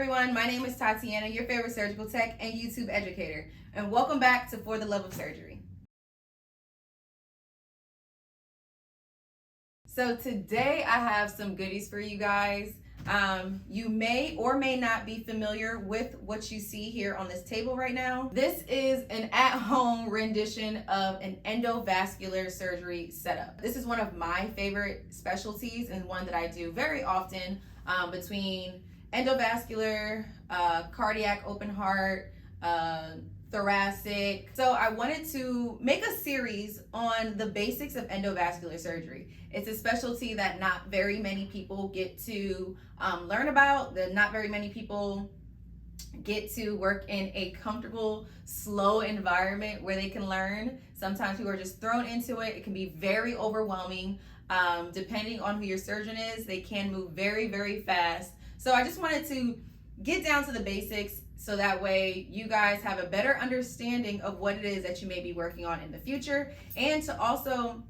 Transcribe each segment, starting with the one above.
everyone, my name is Tatiana, your favorite surgical tech and YouTube educator, and welcome back to For the Love of Surgery. So today I have some goodies for you guys. You may or may not be familiar with what you see here on this table right now. This is an at-home rendition of an endovascular surgery setup. This is one of my favorite specialties and one that I do very often between endovascular, cardiac, open heart, thoracic. So I wanted to make a series on the basics of endovascular surgery. It's a specialty that not very many people get to learn about, that not very many people get to work in a comfortable, slow environment where they can learn. Sometimes people are just thrown into it. It can be very overwhelming. Depending on who your surgeon is, they can move very, very fast. So I just wanted to get down to the basics so that way you guys have a better understanding of what it is that you may be working on in the future, and to also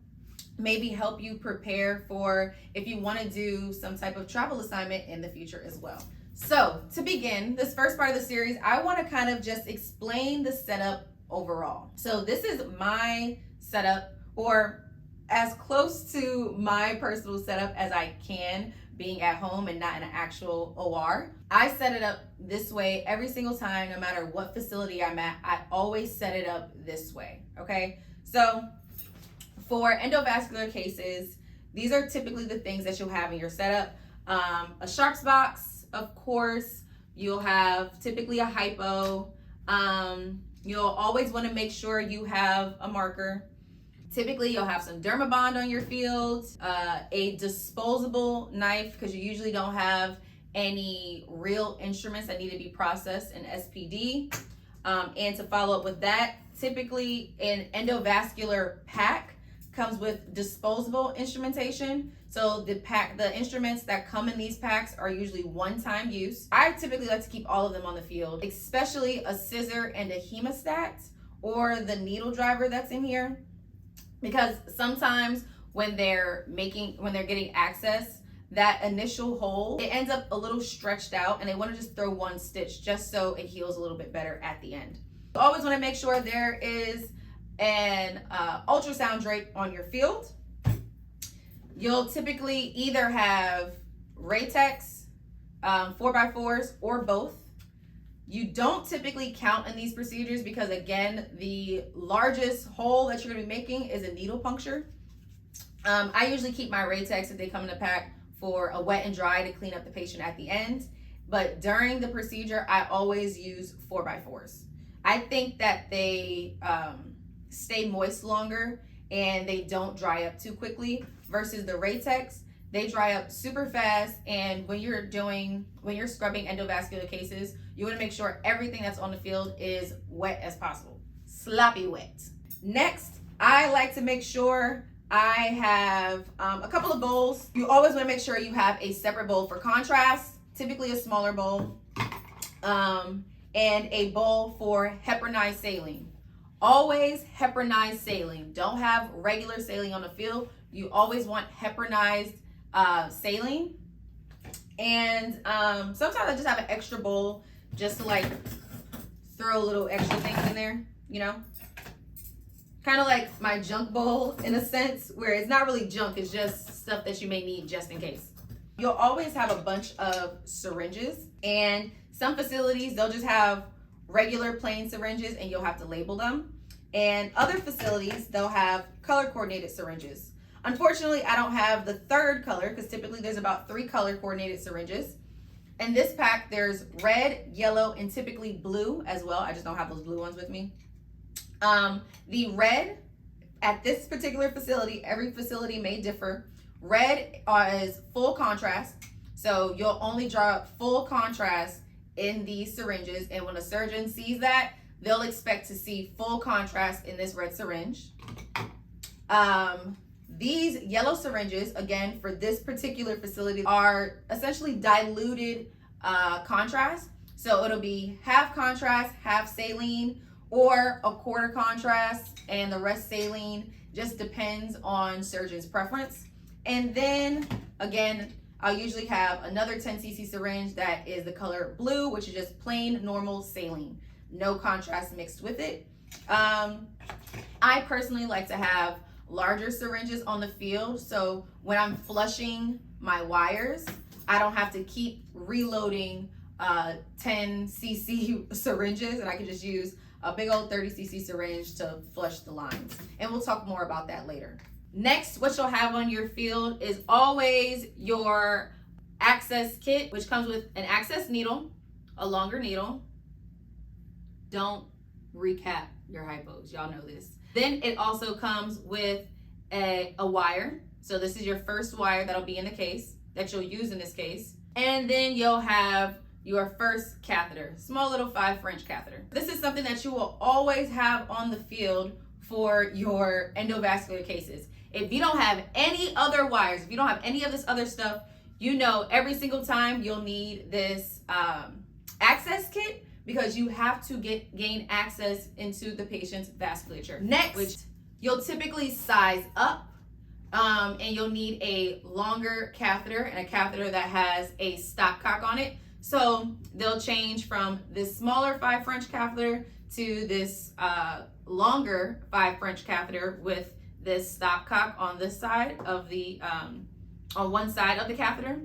maybe help you prepare for if you want to do some type of travel assignment in the future as well. So to begin this first part of the series, I want to kind of just explain the setup overall. So this is my setup, or as close to my personal setup as I can, being at home and not in an actual OR. I set it up this way every single time, no matter what facility I'm at. I always set it up this way, okay? So for endovascular cases, these are typically the things that you'll have in your setup. A Sharps box, of course. You'll have typically a hypo. You'll always want to make sure you have a marker. Typically, you'll have some Dermabond on your field, a disposable knife, because you usually don't have any real instruments that need to be processed in SPD. And to follow up with that, typically an endovascular pack comes with disposable instrumentation. So the instruments that come in these packs are usually one-time use. I typically like to keep all of them on the field, especially a scissor and a hemostat, or the needle driver that's in here. Because sometimes when they're getting access, that initial hole, it ends up a little stretched out, and they want to just throw one stitch just so it heals a little bit better at the end. You always want to make sure there is an ultrasound drape on your field. You'll typically either have Ratex 4x4s or both. You don't typically count in these procedures because, again, the largest hole that you're going to be making is a needle puncture. I usually keep my Ratex if they come in a pack for a wet and dry to clean up the patient at the end. But during the procedure, I always use 4x4s. I think that they stay moist longer and they don't dry up too quickly versus the Ratex. They dry up super fast, and when you're scrubbing endovascular cases, you want to make sure everything that's on the field is wet as possible. Sloppy wet. Next, I like to make sure I have a couple of bowls. You always want to make sure you have a separate bowl for contrast, typically a smaller bowl, and a bowl for heparinized saline. Always heparinized saline. Don't have regular saline on the field. You always want heparinized saline. And sometimes I just have an extra bowl just to like throw a little extra things in there, you know, kind of like my junk bowl in a sense, where it's not really junk, it's just stuff that you may need just in case. You'll always have a bunch of syringes, and some facilities, they'll just have regular plain syringes and you'll have to label them, and other facilities, they'll have color coordinated syringes. Unfortunately, I don't have the third color because typically there's about 3 color coordinated syringes. In this pack, there's red, yellow, and typically blue as well. I just don't have those blue ones with me. The red, at this particular facility, every facility may differ. Red is full contrast. So you'll only draw up full contrast in these syringes. And when a surgeon sees that, they'll expect to see full contrast in this red syringe. These yellow syringes, again, for this particular facility, are essentially diluted contrast. So it'll be half contrast, half saline, or a quarter contrast and the rest saline. Just depends on surgeon's preference. And then, again, I'll usually have another 10 cc syringe that is the color blue, which is just plain normal saline, no contrast mixed with it. I personally like to have larger syringes on the field, so when I'm flushing my wires, I don't have to keep reloading 10 cc syringes, and I can just use a big old 30 cc syringe to flush the lines. And we'll talk more about that later. Next, what you'll have on your field is always your access kit, which comes with an access needle, a longer needle. Don't recap your hypos, y'all know this. Then it also comes with a wire. So this is your first wire that'll be in the case, that you'll use in this case. And then you'll have your first catheter, small little 5 French catheter. This is something that you will always have on the field for your endovascular cases. If you don't have any other wires, if you don't have any of this other stuff, you know every single time you'll need this access kit, because you have to gain access into the patient's vasculature. Next, you'll typically size up, and you'll need a longer catheter and a catheter that has a stopcock on it. So they'll change from this smaller 5 French catheter to this longer 5 French catheter with this stopcock on this side of the, on one side of the catheter.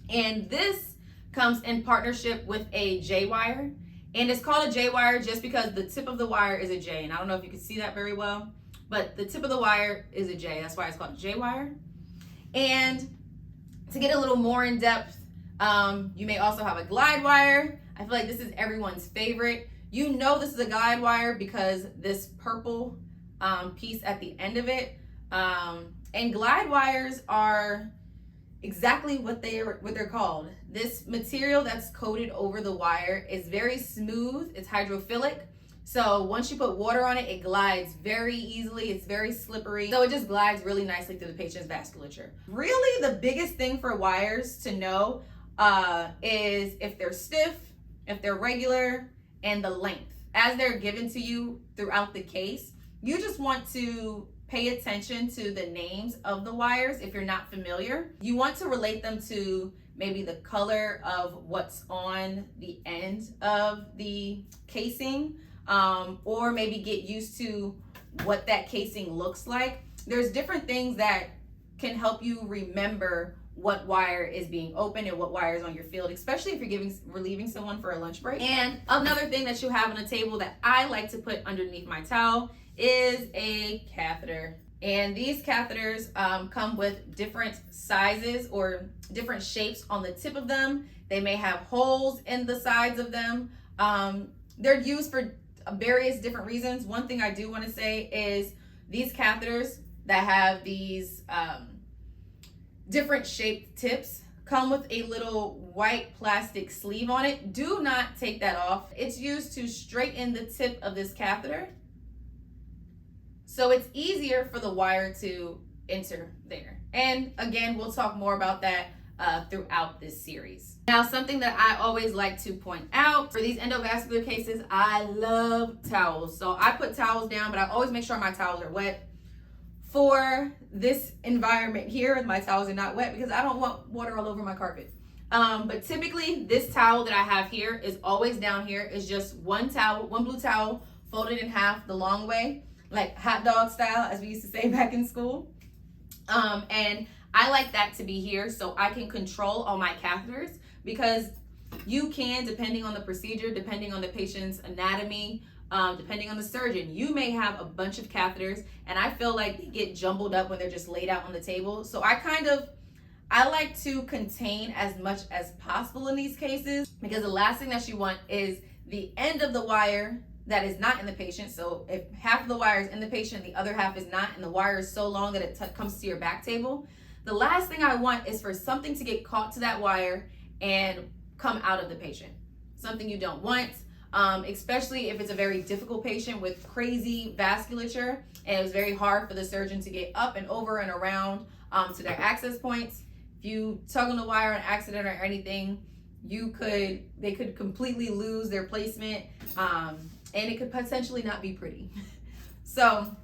And this comes in partnership with a J wire. And it's called a J wire just because the tip of the wire is a J. And I don't know if you can see that very well, but the tip of the wire is a J. That's why it's called a J wire. And to get a little more in depth, you may also have a glide wire. I feel like this is everyone's favorite. You know this is a glide wire because this purple piece at the end of it. And glide wires are exactly what they're called. This material that's coated over the wire is very smooth. It's hydrophilic. So once you put water on it, it glides very easily. It's very slippery. So it just glides really nicely through the patient's vasculature. Really, the biggest thing for wires to know is if they're stiff, if they're regular, and the length. As they're given to you throughout the case, you just want to pay attention to the names of the wires if you're not familiar. You want to relate them to maybe the color of what's on the end of the casing, or maybe get used to what that casing looks like. There's different things that can help you remember what wire is being opened and what wire is on your field, especially if you're relieving someone for a lunch break. And another thing that you have on a table that I like to put underneath my towel is a catheter. And these catheters come with different sizes or different shapes on the tip of them. They may have holes in the sides of them. They're used for various different reasons. One thing I do want to say is these catheters that have these different shaped tips come with a little white plastic sleeve on it. Do not take that off. It's used to straighten the tip of this catheter, so it's easier for the wire to enter there. And again, we'll talk more about that throughout this series. Now, something that I always like to point out for these endovascular cases, I love towels. So I put towels down, but I always make sure my towels are wet. For this environment here, my towels are not wet because I don't want water all over my carpet. But typically this towel that I have here is always down here. It's just one towel, one blue towel folded in half the long way, like hot dog style, as we used to say back in school. And I like that to be here so I can control all my catheters, because you can, depending on the procedure, depending on the patient's anatomy, depending on the surgeon, you may have a bunch of catheters, and I feel like they get jumbled up when they're just laid out on the table. So I like to contain as much as possible in these cases, because the last thing that you want is the end of the wire that is not in the patient. So if half of the wire is in the patient, the other half is not, and the wire is so long that it comes to your back table, the last thing I want is for something to get caught to that wire and come out of the patient. Something you don't want. Especially if it's a very difficult patient with crazy vasculature and it was very hard for the surgeon to get up and over and around to their access points. If you tug on the wire on accident or anything, they could completely lose their placement, and it could potentially not be pretty. So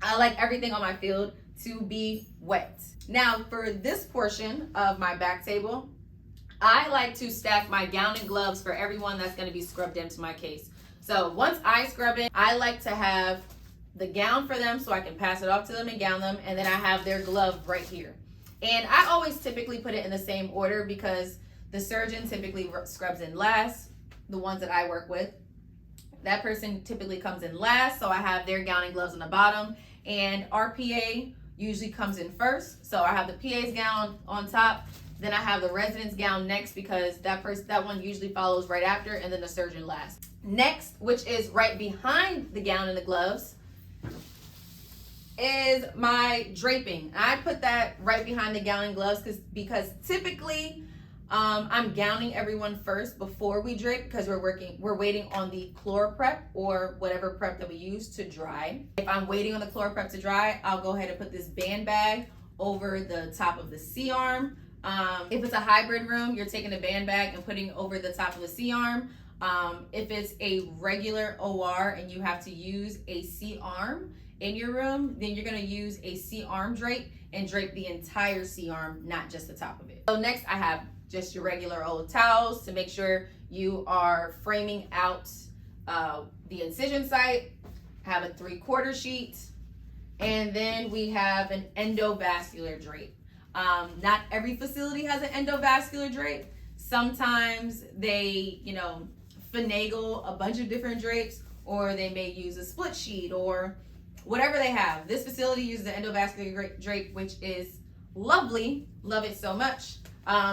I like everything on my field to be wet. Now for this portion of my back table, I like to stack my gown and gloves for everyone that's going to be scrubbed into my case. So once I scrub in, I like to have the gown for them so I can pass it off to them and gown them, and then I have their glove right here. And I always typically put it in the same order because the surgeon typically scrubs in last, the ones that I work with. That person typically comes in last, so I have their gown and gloves on the bottom, and our PA usually comes in first. So I have the PA's gown on top, then I have the resident's gown next because that one usually follows right after, and then the surgeon last. Next, which is right behind the gown and the gloves, is my draping. I put that right behind the gown and gloves because typically I'm gowning everyone first before we drape because we're waiting on the chlor prep or whatever prep that we use to dry. If I'm waiting on the chlor prep to dry, I'll go ahead and put this band bag over the top of the C-arm. If it's a hybrid room, you're taking a band bag and putting over the top of the C-arm. If it's a regular OR and you have to use a C-arm in your room, then you're gonna use a C-arm drape and drape the entire C-arm, not just the top of it. So next I have just your regular old towels to make sure you are framing out the incision site. Have a 3/4 sheet, and then we have an endovascular drape. Not every facility has an endovascular drape. Sometimes they, finagle a bunch of different drapes, or they may use a split sheet or whatever they have. This facility uses the endovascular drape, which is lovely. Love it so much.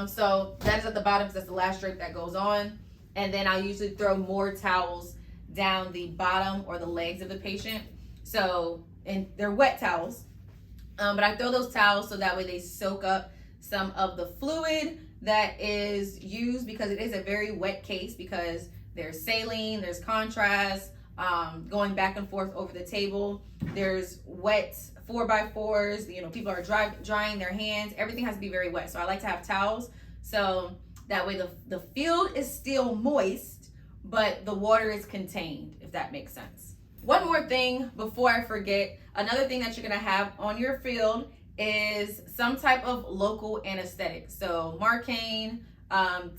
So that is at the bottom because that's the last drape that goes on. And then I usually throw more towels down the bottom or the legs of the patient. And they're wet towels. But I throw those towels so that way they soak up some of the fluid that is used because it is a very wet case because there's saline, there's contrast, going back and forth over the table. There's wet 4x4s, people are drying their hands. Everything has to be very wet. So I like to have towels so that way the field is still moist, but the water is contained, if that makes sense. One more thing before I forget, another thing that you're gonna have on your field is some type of local anesthetic. So Marcaine,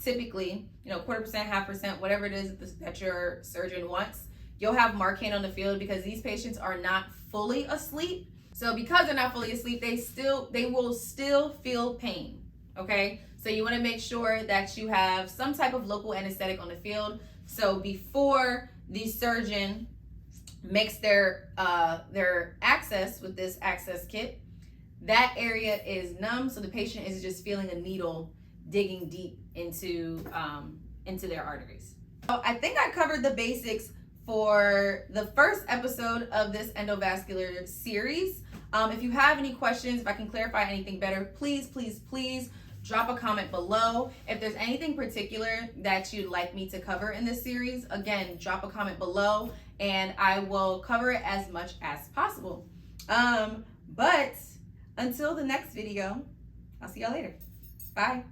typically, 1/4%, 1/2%, whatever it is that your surgeon wants. You'll have Marcaine on the field because these patients are not fully asleep. So because they're not fully asleep, they will still feel pain, okay? So you wanna make sure that you have some type of local anesthetic on the field. So before the surgeon makes their access with this access kit, that area is numb, so the patient is just feeling a needle digging deep into their arteries. So I think I covered the basics for the first episode of this endovascular series. If you have any questions, if I can clarify anything better, please drop a comment below. If there's anything particular that you'd like me to cover in this series, again, drop a comment below and I will cover it as much as possible. But until the next video, I'll see y'all later. Bye.